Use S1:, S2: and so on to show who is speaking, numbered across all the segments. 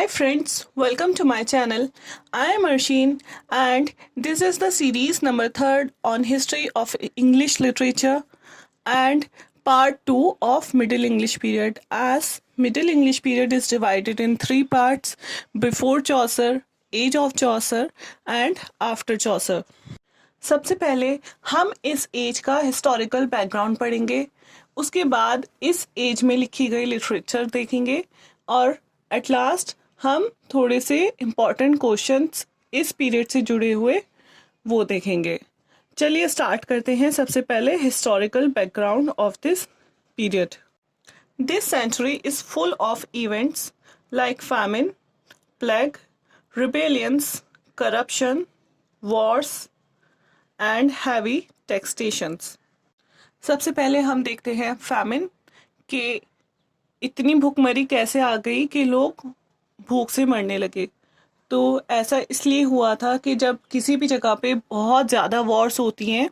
S1: Hi friends, welcome to my channel. I am Arsheen and this is the series number 3 on history of English literature and part 2 of Middle English period, as Middle English period is divided in 3 parts: before Chaucer, age of Chaucer and after Chaucer. सबसे पहले हम इस as का historical background पढ़ेंगे, उसके बाद इस as में लिखी गई लिटरेचर देखेंगे और एट लास्ट हम थोड़े से इम्पॉर्टेंट क्वेश्चंस इस पीरियड से जुड़े हुए वो देखेंगे। चलिए स्टार्ट करते हैं। सबसे पहले historical background of this period. This century is full of events like famine, plague, rebellions, corruption, wars and heavy taxations. सबसे पहले हम देखते हैं फैमिन के इतनी भूखमरी कैसे आ गई कि लोग भूख से मरने लगे। तो ऐसा इसलिए हुआ था कि जब किसी भी जगह पे बहुत ज़्यादा वॉर्स होती हैं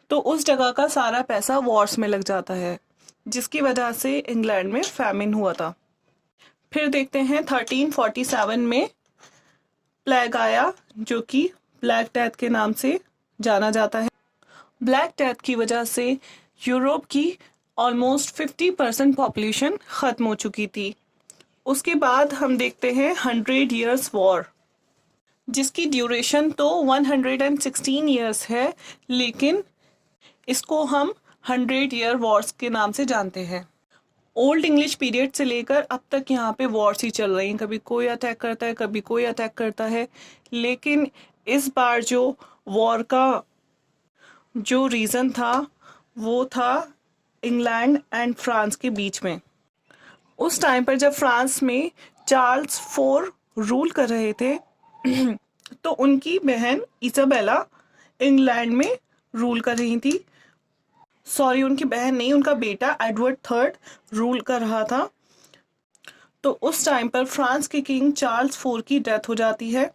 S1: तो उस जगह का सारा पैसा वॉर्स में लग जाता है, जिसकी वजह से इंग्लैंड में फैमिन हुआ था। फिर देखते हैं 1347 में प्लेग आया, जो कि ब्लैक डेथ के नाम से जाना जाता है। ब्लैक डेथ की वजह से यूरोप की ऑलमोस्ट 50% पॉपुलेशन ख़त्म हो चुकी थी। उसके बाद हम देखते हैं 100 ईयर्स वॉर, जिसकी ड्यूरेशन तो 116 ईयर्स है, लेकिन इसको हम 100 ईयर वॉर्स के नाम से जानते हैं। ओल्ड इंग्लिश पीरियड से लेकर अब तक यहाँ पे वॉर्स ही चल रही हैं, कभी कोई अटैक करता है, कभी कोई अटैक करता है। लेकिन इस बार जो वॉर का जो रीज़न था वो था इंग्लैंड एंड फ्रांस के बीच में। उस टाइम पर जब फ्रांस में चार्ल्स IV रूल कर रहे थे तो उनकी बहन इसाबेला इंग्लैंड में रूल कर रही थी। सॉरी, उनकी बहन नहीं, उनका बेटा एडवर्ड III रूल कर रहा था। तो उस टाइम पर फ्रांस के किंग चार्ल्स IV की डेथ हो जाती है,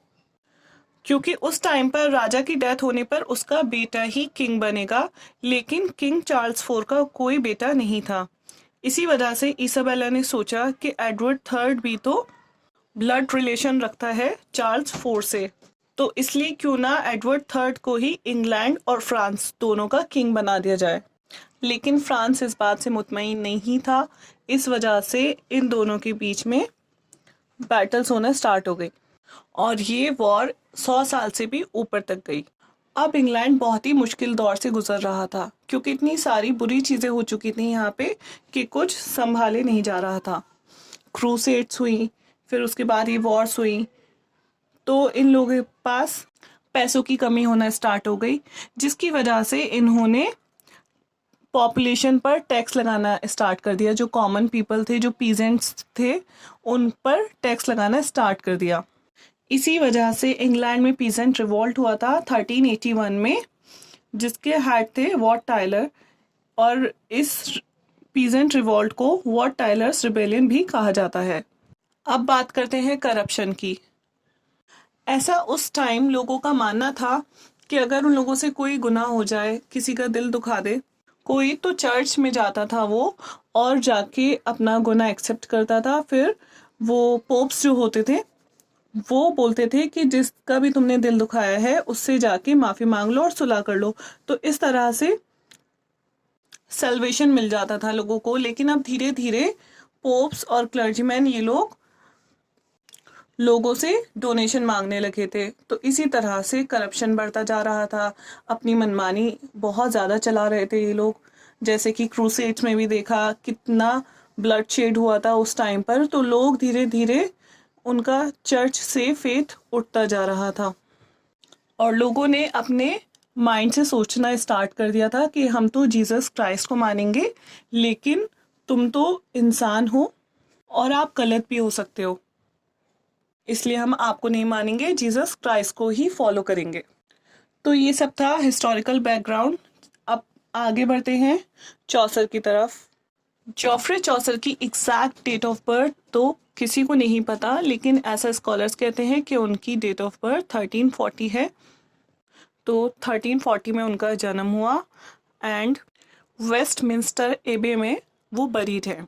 S1: क्योंकि उस टाइम पर राजा की डेथ होने पर उसका बेटा ही किंग बनेगा, लेकिन किंग चार्ल्स IV का कोई बेटा नहीं था। इसी वजह से इसाबेला ने सोचा कि एडवर्ड III भी तो ब्लड रिलेशन रखता है चार्ल्स IV से, तो इसलिए क्यों ना एडवर्ड III को ही इंग्लैंड और फ्रांस दोनों का किंग बना दिया जाए। लेकिन फ्रांस इस बात से मुतमईन नहीं था, इस वजह से इन दोनों के बीच में बैटल्स होना स्टार्ट हो गई और ये वॉर 100 साल से भी ऊपर तक गई। अब इंग्लैंड बहुत ही मुश्किल दौर से गुजर रहा था, क्योंकि इतनी सारी बुरी चीज़ें हो चुकी थी यहाँ पे कि कुछ संभाले नहीं जा रहा था। क्रूसेड्स हुई, फिर उसके बाद ये वॉर्स हुई, तो इन लोगों के पास पैसों की कमी होना स्टार्ट हो गई, जिसकी वजह से इन्होंने पॉपुलेशन पर टैक्स लगाना स्टार्ट कर दिया। जो कॉमन पीपल थे, जो पीजेंट्स थे, उन पर टैक्स लगाना स्टार्ट कर दिया। इसी वजह से इंग्लैंड में पीजेंट रिवॉल्ट हुआ था 1381 में, जिसके हेड थे वॉट टायलर, और इस पीजेंट रिवॉल्ट को वॉट टायलर्स रिबेलियन भी कहा जाता है। अब बात करते हैं करप्शन की। ऐसा उस टाइम लोगों का मानना था कि अगर उन लोगों से कोई गुनाह हो जाए, किसी का दिल दुखा दे कोई, तो चर्च में जाता था वो और जाके अपना गुनाह एक्सेप्ट करता था। फिर वो पोप्स जो होते थे वो बोलते थे कि जिसका भी तुमने दिल दुखाया है उससे जाके माफ़ी मांग लो और सुलह कर लो। तो इस तरह से सल्वेशन मिल जाता था लोगों को। लेकिन अब धीरे धीरे पोप्स और क्लर्जीमैन ये लोग लोगों से डोनेशन मांगने लगे थे, तो इसी तरह से करप्शन बढ़ता जा रहा था। अपनी मनमानी बहुत ज़्यादा चला रहे थे ये लोग, जैसे कि क्रूसेड्स में भी देखा कितना ब्लड शेड हुआ था उस टाइम पर। तो लोग धीरे धीरे उनका चर्च से फेथ उठता जा रहा था और लोगों ने अपने माइंड से सोचना स्टार्ट कर दिया था कि हम तो जीसस क्राइस्ट को मानेंगे, लेकिन तुम तो इंसान हो और आप गलत भी हो सकते हो, इसलिए हम आपको नहीं मानेंगे, जीसस क्राइस्ट को ही फॉलो करेंगे। तो ये सब था हिस्टोरिकल बैकग्राउंड। अब आगे बढ़ते हैं चौसर की तरफ। जॉफ्रे चौसर की एग्जैक्ट डेट ऑफ बर्थ तो किसी को नहीं पता, लेकिन ऐसा स्कॉलर्स कहते हैं कि उनकी डेट ऑफ बर्थ 1340 है। तो 1340 में उनका जन्म हुआ एंड वेस्टमिंस्टर एबे में वो बरीड है।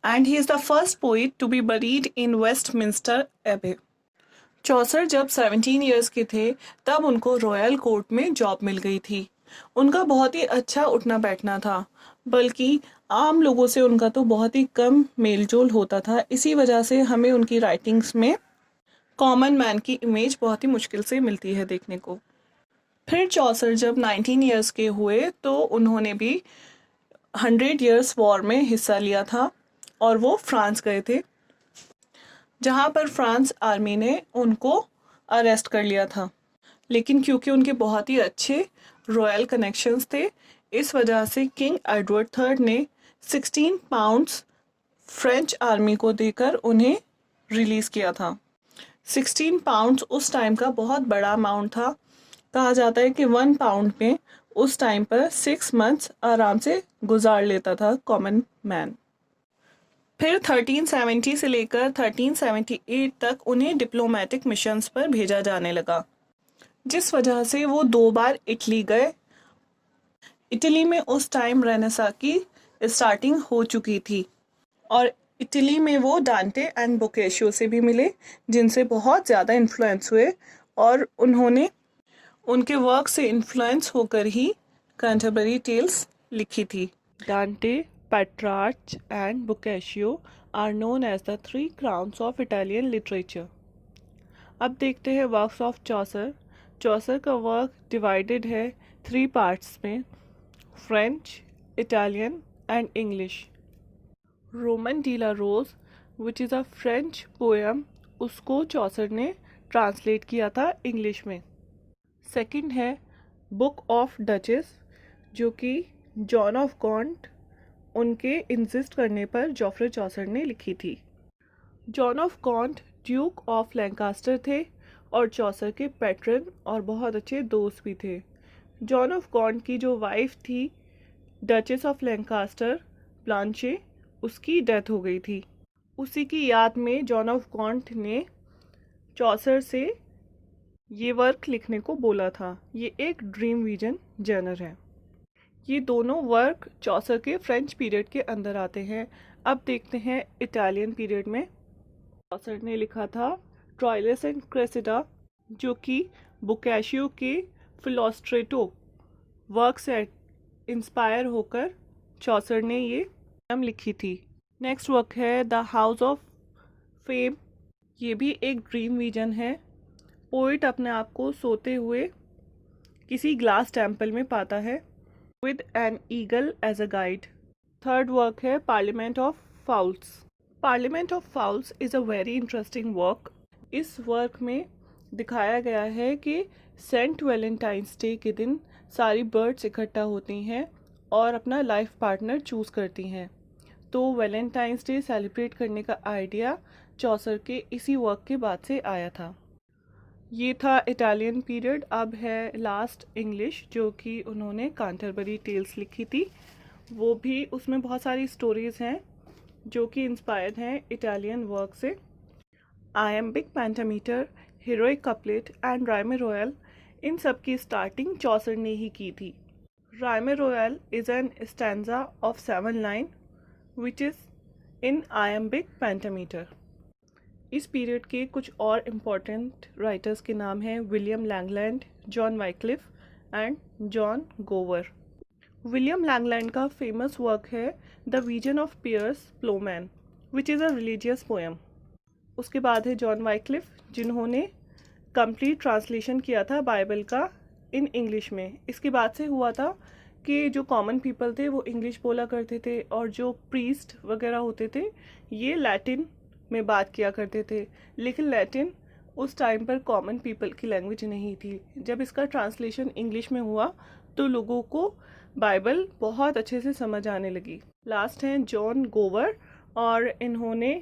S1: and he is the first poet to be buried in Westminster Abbey. चौसर जब 17 ईयर्स के थे तब उनको रॉयल कोर्ट में जॉब मिल गई थी। उनका बहुत ही अच्छा उठना बैठना था, बल्कि आम लोगों से उनका तो बहुत ही कम मेलजोल होता था। इसी वजह से हमें उनकी राइटिंग्स में कॉमन मैन की इमेज बहुत ही मुश्किल से मिलती है देखने को। फिर चौसर जब 19 ईयर्स के हुए तो उन्होंने भी 100 ईयर्स वॉर में हिस्सा लिया था और वो फ्रांस गए थे, जहाँ पर फ्रांस आर्मी ने उनको अरेस्ट कर लिया था। लेकिन क्योंकि उनके बहुत ही अच्छे रॉयल कनेक्शंस थे, इस वजह से किंग एडवर्ड थर्ड ने 16 पाउंड्स फ्रेंच आर्मी को देकर उन्हें रिलीज़ किया था। 16 पाउंड्स उस टाइम का बहुत बड़ा अमाउंट था। कहा जाता है कि 1 पाउंड में उस टाइम पर 6 मंथ्स आराम से गुजार लेता था कॉमन मैन। फिर 1370 से लेकर 1378 तक उन्हें डिप्लोमेटिक मिशंस पर भेजा जाने लगा, जिस वजह से वो 2 बार इटली गए। इटली में उस टाइम रेनेसा की स्टार्टिंग हो चुकी थी और इटली में वो डांटे एंड बोकेशियो से भी मिले, जिनसे बहुत ज़्यादा इन्फ्लुएंस हुए और उन्होंने उनके वर्क से इन्फ्लुएंस होकर ही कैंटरबरी टेल्स लिखी थी। Dante, Petrarch and Boccaccio are known as the 3 crowns of Italian literature. अब देखते हैं वर्क्स ऑफ चौसर। चौसर का वर्क डिवाइडेड है 3 पार्ट्स में, French, Italian and English. Roman de la Rose which is a French poem, उसको Chaucer ने translate किया था इंग्लिश में। सेकंड है बुक ऑफ डचेस, जो कि जॉन ऑफ गॉन्ट उनके इंसिस्ट करने पर जॉफ्रे चौसर ने लिखी थी। John of Gaunt Duke of Lancaster थे और चौसर के पैट्रन और बहुत अच्छे दोस्त भी थे। जॉन ऑफ गॉन्ट की जो वाइफ थी डचेस ऑफ लैंकास्टर ब्लांचे, उसकी डेथ हो गई थी। उसी की याद में जॉन ऑफ गॉन्ट ने चौसर से ये वर्क लिखने को बोला था। ये एक ड्रीम विजन जर्नर है। ये दोनों वर्क चौसर के फ्रेंच पीरियड के अंदर आते हैं। अब देखते हैं इटालियन पीरियड में। चौसर ने लिखा था ट्रायलस एंड क्रेसिडा, जो कि बोकाशियो के फिलोस्ट्रेटो वर्क से इंस्पायर होकर चौसर ने ये पोएम लिखी थी। नेक्स्ट वर्क है द हाउस ऑफ फेम। ये भी एक ड्रीम विजन है। पोइट अपने आप को सोते हुए किसी ग्लास टेम्पल में पाता है with an eagle as a guide. Third work है parliament of fowls. Parliament of fowls is a very interesting work. इस वर्क में दिखाया गया है कि सेंट वैलेंटाइंस डे के दिन सारी बर्ड्स इकट्ठा होती हैं और अपना लाइफ पार्टनर चूज़ करती हैं। तो वैलेंटाइंस डे सेलिब्रेट करने का आइडिया चौसर के इसी वर्क के बाद से आया था। ये था इटालियन पीरियड। अब है लास्ट इंग्लिश, जो कि उन्होंने कैंटरबरी टेल्स लिखी थी। वो भी उसमें बहुत सारी स्टोरीज़ हैं जो कि इंस्पायर्ड हैं इटालियन वर्क से। Iambic pentameter, heroic couplet and rhyme royal, इन सब की स्टार्टिंग चौसर ने ही की थी। Rhyme royal is an stanza of 7 line which is in iambic pentameter. इस पीरियड के कुछ और इम्पॉर्टेंट राइटर्स के नाम हैं William Langland, John Wycliffe and John Gower. William Langland का फेमस वर्क है the vision of Piers Plowman which is a religious poem. उसके बाद है जॉन वाइक्लिफ, जिन्होंने कंप्लीट ट्रांसलेशन किया था बाइबल का इन इंग्लिश में। इसके बाद से हुआ था कि जो कॉमन पीपल थे वो इंग्लिश बोला करते थे और जो प्रीस्ट वगैरह होते थे ये लैटिन में बात किया करते थे। लेकिन लैटिन उस टाइम पर कॉमन पीपल की लैंग्वेज नहीं थी। जब इसका ट्रांसलेशन इंग्लिश में हुआ तो लोगों को बाइबल बहुत अच्छे से समझ आने लगी। लास्ट हैं जॉन गोवर, और इन्होंने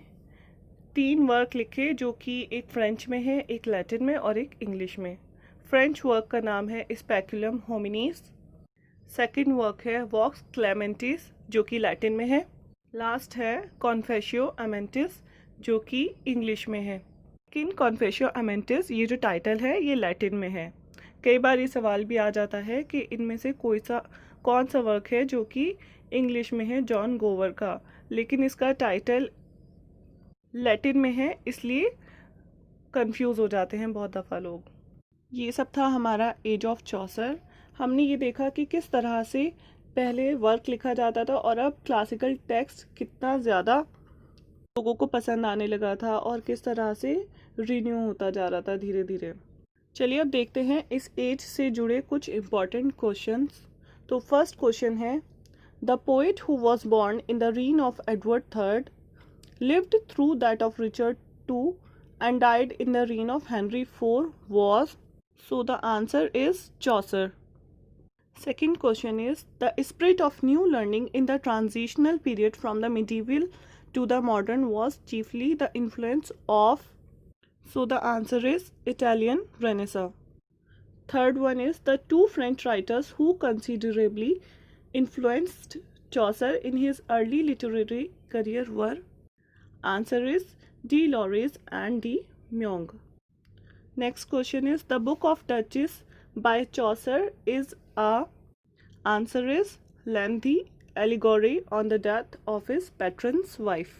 S1: 3 वर्क लिखे जो कि एक फ्रेंच में है, एक लैटिन में और एक इंग्लिश में। फ्रेंच वर्क का नाम है स्पेकुलम होमिनीस। सेकंड वर्क है वॉक्स क्लेमेंटिस, जो कि लैटिन में है। लास्ट है कॉन्फेशियो अमेंटिस, जो कि इंग्लिश में है। लेकिन कॉन्फेशियो अमेंटिस ये जो टाइटल है ये लैटिन में है। कई बार ये सवाल भी आ जाता है कि इनमें से कौन सा वर्क है जो कि इंग्लिश में है जॉन गोवर का। लेकिन इसका टाइटल लैटिन में है, इसलिए कंफ्यूज हो जाते हैं बहुत दफ़ा लोग। ये सब था हमारा एज ऑफ चौसर। हमने ये देखा कि किस तरह से पहले वर्क लिखा जाता था और अब क्लासिकल टेक्स्ट कितना ज़्यादा लोगों को पसंद आने लगा था और किस तरह से रिन्यू होता जा रहा था धीरे धीरे। चलिए अब देखते हैं इस एज से जुड़े कुछ इम्पॉर्टेंट क्वेश्चंस। तो फर्स्ट क्वेश्चन है, the poet who was born in the reign of Edward third lived through that of Richard II and died in the reign of Henry IV was? So the answer is Chaucer. Second question is, the spirit of new learning in the transitional period from the medieval to the modern was chiefly the influence of? So the answer is Italian Renaissance. Third one is, the two French writers who considerably influenced Chaucer in his early literary career were? Answer is D. Lorris and D. Myung. Next question is, the Book of Duchess by Chaucer is a? Answer is lengthy allegory on the death of his patron's wife.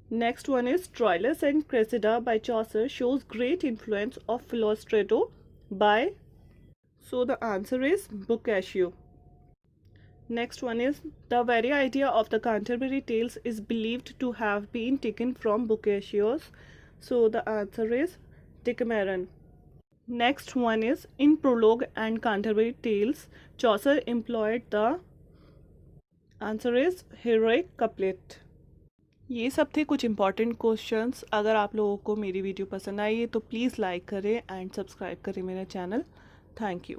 S1: Next one is, Troilus and Cressida by Chaucer shows great influence of Philostrato by? So the answer is Boccaccio. Next one is, the very idea of the Canterbury Tales is believed to have been taken from Boccaccio's. So the answer is Decameron. Next one is, in Prologue and Canterbury Tales, Chaucer employed the? Answer is heroic couplet. ये सब थे कुछ important questions. अगर आप लोगों को मेरी video पसंद आई है तो प्लीज़ लाइक करें एंड सब्सक्राइब करें मेरा चैनल। Thank you.